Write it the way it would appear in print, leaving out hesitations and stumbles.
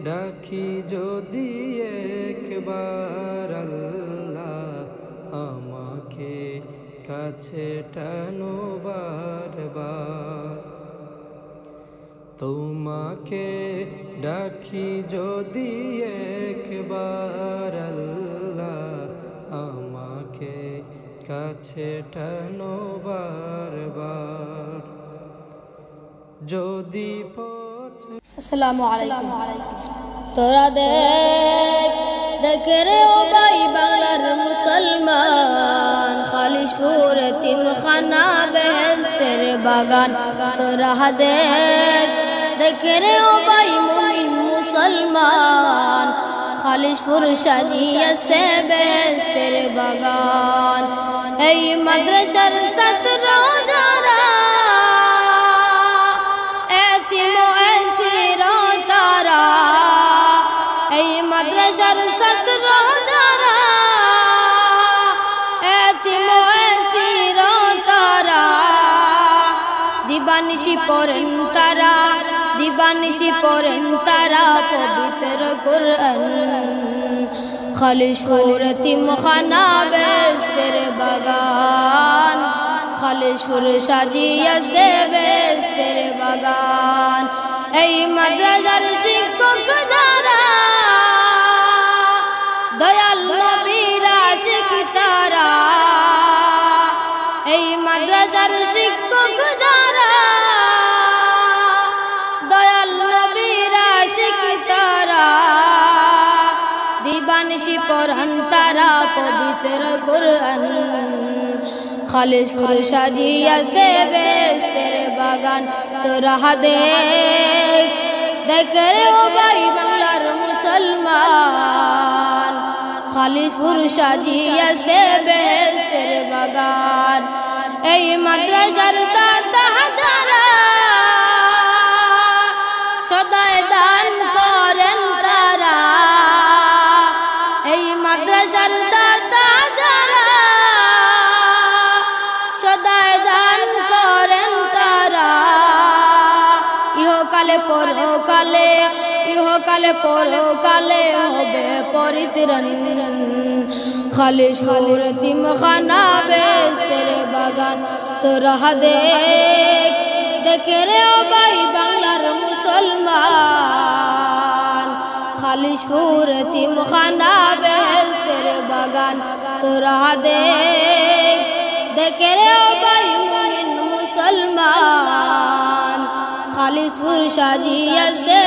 ডাকি যদি একবার আল্লাহ আমাকে কাছে টানো বারবার। তোমাকে ডাকি যদি একবার আল্লাহ আমাকে কাছে টানো বারবার। যদি পথ আসসালামু আলাইকুম। তোরা দেখ রে ও ভাই বাংলার মুসলমান, খালিশপুর এতিমখানা বেহেশতের বাগান। তোরা দেখ রে ও ভাই মুমিন মুসলমান, খালিশপুর সাজিয়েছে বেহেশতের বাগান। এই মাদ্রাসার ছাত্র যারা এতিম ও এসির তারা, এই মাদ্রাসার ছাত্র যারা এতিম ও এসির তারা, দিবানিশি পড়েন তারা, দিবানিশি পড়েন তারা পবিত্র কুরআন। খালিশপুর এতিমখানা বেহেশতের বাগান, খালিশপুর সাজিয়েছে বেহেশতের বাগান। এই মাদ্রাসার শিক্ষক যারা দয়াল নবীর আশিক তারা, এই মাদ্রাসার শিক্ষক যারা দয়াল নবীর আশিক তারা, দিবানিশি পড়ান তারা পবিত্র কুরআন। খালিশপুর সাজিয়েছে বেহেশতের বাগান। তোরা দেখ রে ও ভাই বাংলার মুসলমান, খালিশপুর সাজিয়েছে বেহেশতের বাগান। এই মাদ্রাসার দাতা যারা সদাই দান করেন তারা, এই মাদ্রাসার দাতা যারা সদাই দান করেন তারা, ইহকালে পরকালে, ইহকালে পরকালে হবে পরিত্রাণ। খালিশপুর এতিমখানা বেহেশতের বাগান। তোরা দেখ রে ও ভাই বাংলার মুসলমান, খালিশপুর এতিমখানা বেহেশতের বাগান। তোরা দেখ রে ও ভাই মুমিন মুসলমান, খালিশপুর সাজিয়েছে